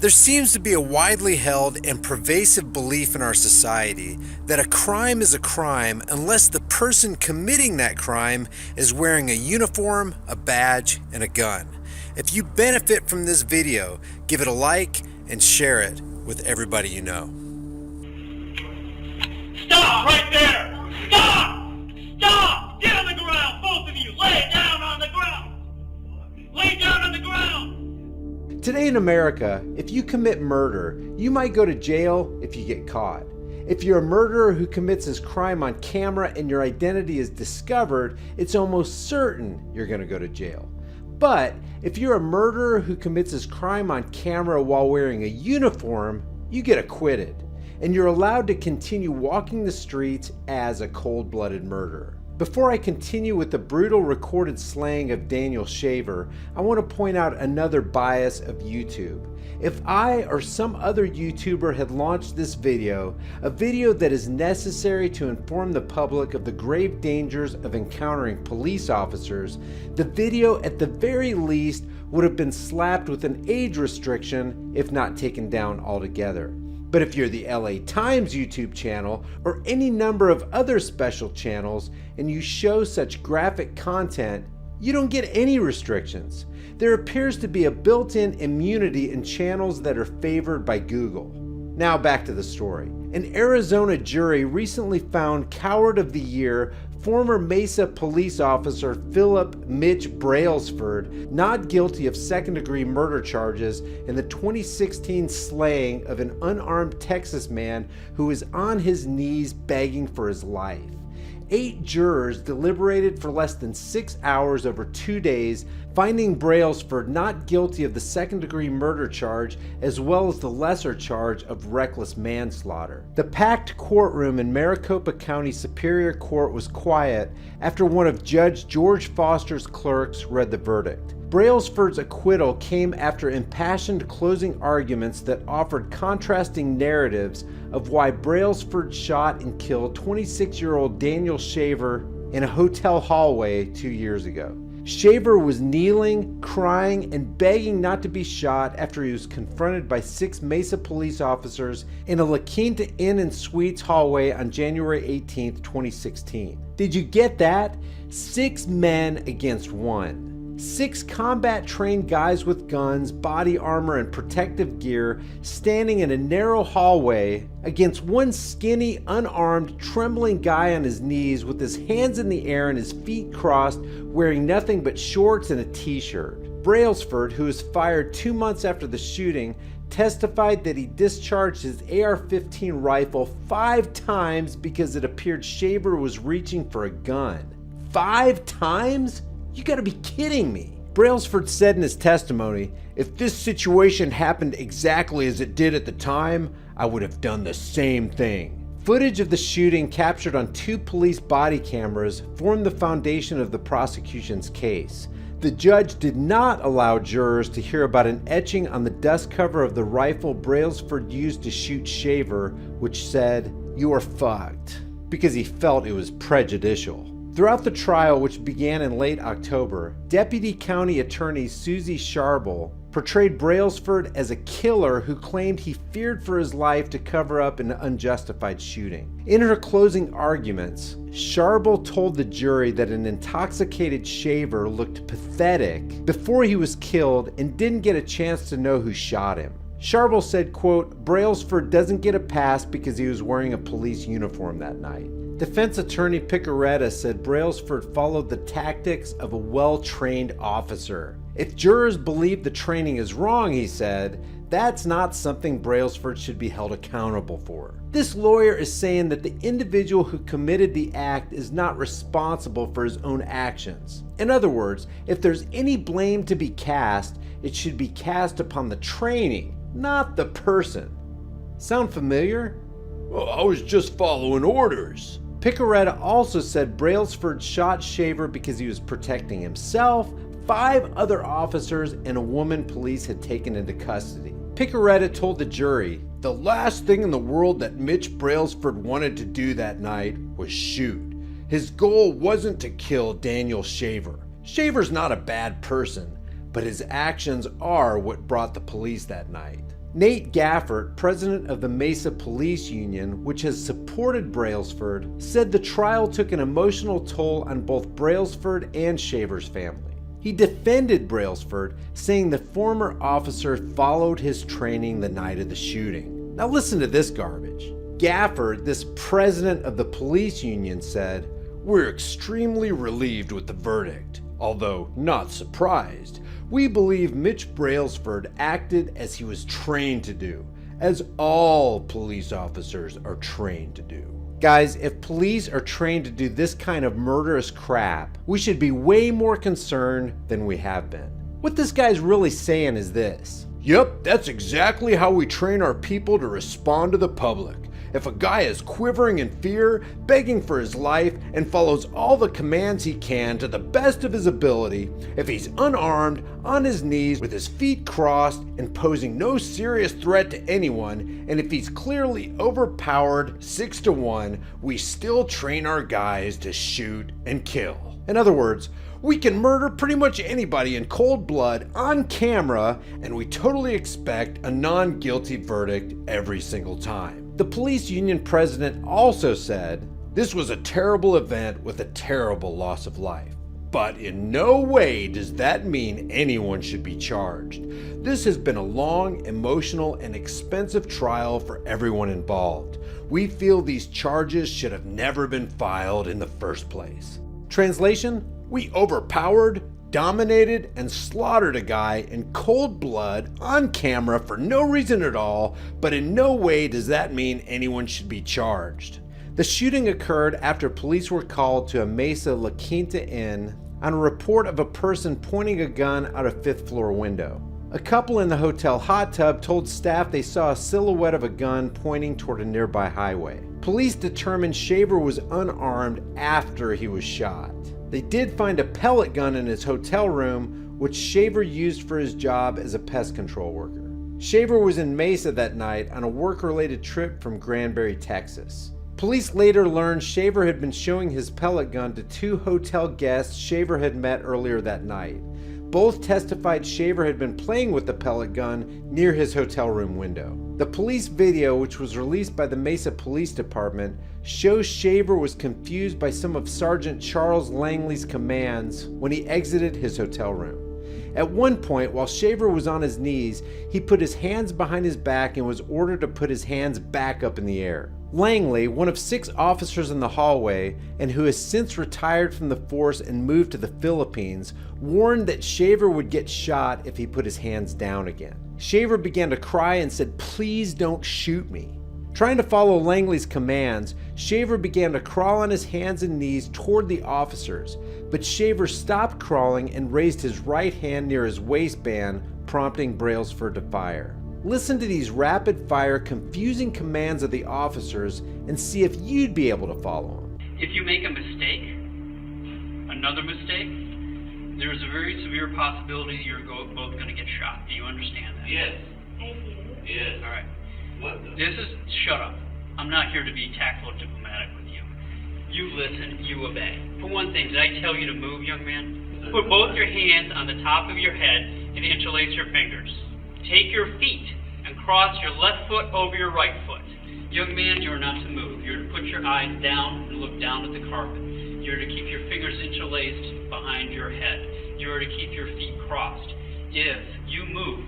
There seems to be a widely held and pervasive belief in our society that a crime is a crime unless the person committing that crime is wearing a uniform, a badge, and a gun. If you benefit from this video, give it a like and share it with everybody you know. Stop right there! Stop! Stop! Get on the ground, both of you! Lay down on the ground! Lay down on the ground! Today in America, if you commit murder, you might go to jail if you get caught. If you're a murderer who commits his crime on camera and your identity is discovered, it's almost certain you're going to go to jail. But if you're a murderer who commits his crime on camera while wearing a uniform, you get acquitted, and you're allowed to continue walking the streets as a cold-blooded murderer. Before I continue with the brutal recorded slaying of Daniel Shaver, I want to point out another bias of YouTube. If I or some other YouTuber had launched this video, a video that is necessary to inform the public of the grave dangers of encountering police officers, the video at the very least would have been slapped with an age restriction, if not taken down altogether. But if you're the LA Times YouTube channel or any number of other special channels and you show such graphic content, you don't get any restrictions. There appears to be a built-in immunity in channels that are favored by Google. Now back to the story. An Arizona jury recently found Coward of the Year former Mesa police officer Philip Mitch Brailsford not guilty of second-degree murder charges in the 2016 slaying of an unarmed Texas man who was on his knees begging for his life. 8 jurors deliberated for less than 6 hours over 2 days, finding Brailsford not guilty of the second-degree murder charge as well as the lesser charge of reckless manslaughter. The packed courtroom in Maricopa County Superior Court was quiet after one of Judge George Foster's clerks read the verdict. Brailsford's acquittal came after impassioned closing arguments that offered contrasting narratives of why Brailsford shot and killed 26-year-old Daniel Shaver in a hotel hallway 2 years ago. Shaver was kneeling, crying, and begging not to be shot after he was confronted by 6 Mesa police officers in a La Quinta Inn and Suites hallway on January 18, 2016. Did you get that? 6 men against 1. 6 combat-trained guys with guns, body armor, and protective gear standing in a narrow hallway against one skinny, unarmed, trembling guy on his knees with his hands in the air and his feet crossed, wearing nothing but shorts and a t-shirt. Brailsford, who was fired 2 months after the shooting, testified that he discharged his AR-15 rifle 5 times because it appeared Shaver was reaching for a gun. 5 times? You gotta be kidding me. Brailsford said in his testimony, "If this situation happened exactly as it did at the time, I would have done the same thing." Footage of the shooting captured on 2 police body cameras formed the foundation of the prosecution's case. The judge did not allow jurors to hear about an etching on the dust cover of the rifle Brailsford used to shoot Shaver, which said, "You are fucked," because he felt it was prejudicial. Throughout the trial, which began in late October, Deputy County Attorney Susie Sharble portrayed Brailsford as a killer who claimed he feared for his life to cover up an unjustified shooting. In her closing arguments, Sharble told the jury that an intoxicated Shaver looked pathetic before he was killed and didn't get a chance to know who shot him. Sharble said, quote, "Brailsford doesn't get a pass because he was wearing a police uniform that night." Defense attorney Picaretta said Brailsford followed the tactics of a well-trained officer. If jurors believe the training is wrong, he said, that's not something Brailsford should be held accountable for. This lawyer is saying that the individual who committed the act is not responsible for his own actions. In other words, if there's any blame to be cast, it should be cast upon the training, not the person. Sound familiar? Well, I was just following orders. Picaretta also said Brailsford shot Shaver because he was protecting himself, 5 other officers, and a woman police had taken into custody. Picaretta told the jury, "The last thing in the world that Mitch Brailsford wanted to do that night was shoot. His goal wasn't to kill Daniel Shaver. Shaver's not a bad person, but his actions are what brought the police that night." Nate Gafford, president of the Mesa Police Union, which has supported Brailsford, said the trial took an emotional toll on both Brailsford and Shaver's family. He defended Brailsford, saying the former officer followed his training the night of the shooting. Now listen to this garbage. Gafford, this president of the police union, said, "We're extremely relieved with the verdict, although not surprised. We believe Mitch Brailsford acted as he was trained to do, as all police officers are trained to do." Guys, if police are trained to do this kind of murderous crap, we should be way more concerned than we have been. What this guy's really saying is this. Yep, that's exactly how we train our people to respond to the public. If a guy is quivering in fear, begging for his life, and follows all the commands he can to the best of his ability, if he's unarmed, on his knees, with his feet crossed, and posing no serious threat to anyone, and if he's clearly overpowered 6-1, we still train our guys to shoot and kill. In other words, we can murder pretty much anybody in cold blood on camera, and we totally expect a non-guilty verdict every single time. The police union president also said, "This was a terrible event with a terrible loss of life. But in no way does that mean anyone should be charged. This has been a long, emotional, and expensive trial for everyone involved. We feel these charges should have never been filed in the first place." Translation? We overpowered, dominated, and slaughtered a guy in cold blood on camera for no reason at all, but in no way does that mean anyone should be charged. The shooting occurred after police were called to a Mesa La Quinta Inn on a report of a person pointing a gun out a 5th floor window. A couple in the hotel hot tub told staff they saw a silhouette of a gun pointing toward a nearby highway. Police determined Shaver was unarmed after he was shot. They did find a pellet gun in his hotel room, which Shaver used for his job as a pest control worker. Shaver was in Mesa that night on a work-related trip from Granbury, Texas. Police later learned Shaver had been showing his pellet gun to 2 hotel guests Shaver had met earlier that night. Both testified Shaver had been playing with the pellet gun near his hotel room window. The police video, which was released by the Mesa Police Department, shows Shaver was confused by some of Sergeant Charles Langley's commands when he exited his hotel room. At one point, while Shaver was on his knees, he put his hands behind his back and was ordered to put his hands back up in the air. Langley, one of 6 officers in the hallway and who has since retired from the force and moved to the Philippines, warned that Shaver would get shot if he put his hands down again. Shaver began to cry and said, "Please don't shoot me." Trying to follow Langley's commands, Shaver began to crawl on his hands and knees toward the officers, but Shaver stopped crawling and raised his right hand near his waistband, prompting Brailsford to fire. Listen to these rapid-fire, confusing commands of the officers and see if you'd be able to follow them. If you make a mistake, another mistake, there's a very severe possibility you're both going to get shot. Do you understand that? Yes. I do. Yes. All right. What the? Shut up. I'm not here to be tactful or diplomatic with you. You listen, you obey. For one thing, did I tell you to move, young man? Put both your hands on the top of your head and interlace your fingers. Take your feet and cross your left foot over your right foot. Young man, you are not to move. You're to put your eyes down and look down at the carpet. You're to keep your fingers interlaced behind your head. You're to keep your feet crossed. If you move,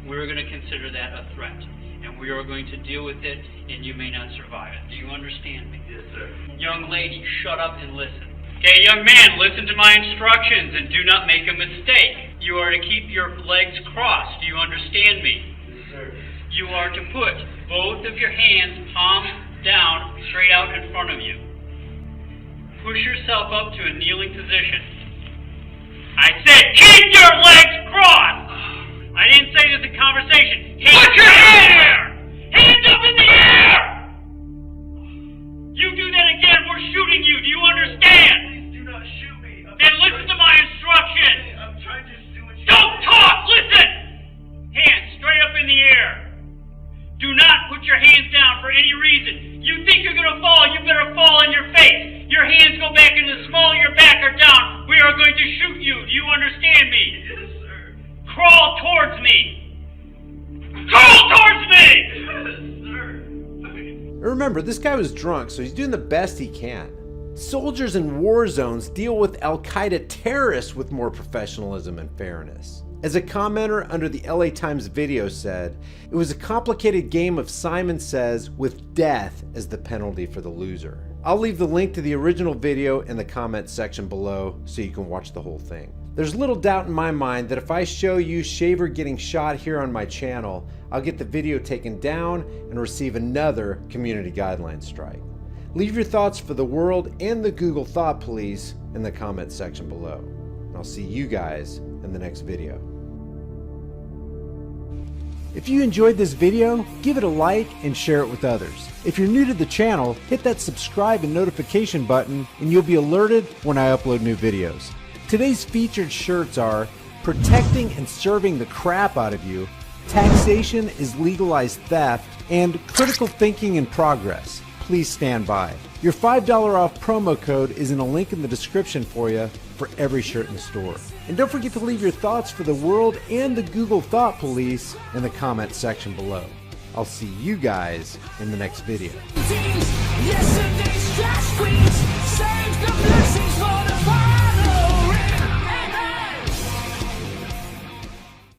we're going to consider that a threat, and we are going to deal with it, and you may not survive it. Do you understand me? Yes, sir. Young lady, shut up and listen. Okay, young man, listen to my instructions and do not make a mistake. You are to keep your legs crossed. Do you understand me? Yes, sir. You are to put both of your hands palms down, straight out in front of you. Push yourself up to a kneeling position. I said keep your legs crossed! I didn't say this in conversation. Put your hands in the air! Hands up in the air! You do that again, we're shooting you. Do you understand? Please do not shoot me. Then listen to my instructions. I'm trying to do what you Don't talk! Listen! Hands straight up in the air. Do not put your hands down for any reason. You think you're going to fall, you better fall on your face. Your hands go back in the small of your back or down. We are going to shoot you. Do you understand me? Yes, sir. Crawl towards me. Crawl towards Remember, this guy was drunk, so he's doing the best he can. Soldiers in war zones deal with Al-Qaeda terrorists with more professionalism and fairness. As a commenter under the LA Times video said, it was a complicated game of Simon Says with death as the penalty for the loser. I'll leave the link to the original video in the comment section below so you can watch the whole thing. There's little doubt in my mind that if I show you Shaver getting shot here on my channel, I'll get the video taken down and receive another community guidelines strike. Leave your thoughts for the world and the Google Thought Police in the comment section below. And I'll see you guys in the next video. If you enjoyed this video, give it a like and share it with others. If you're new to the channel, hit that subscribe and notification button and you'll be alerted when I upload new videos. Today's featured shirts are Protecting and Serving the Crap Out of You, Taxation is Legalized Theft, and Critical Thinking in Progress. Please stand by. Your $5 off promo code is in a link in the description for you for every shirt in the store. And don't forget to leave your thoughts for the world and the Google Thought Police in the comment section below. I'll see you guys in the next video. Yesterday's trash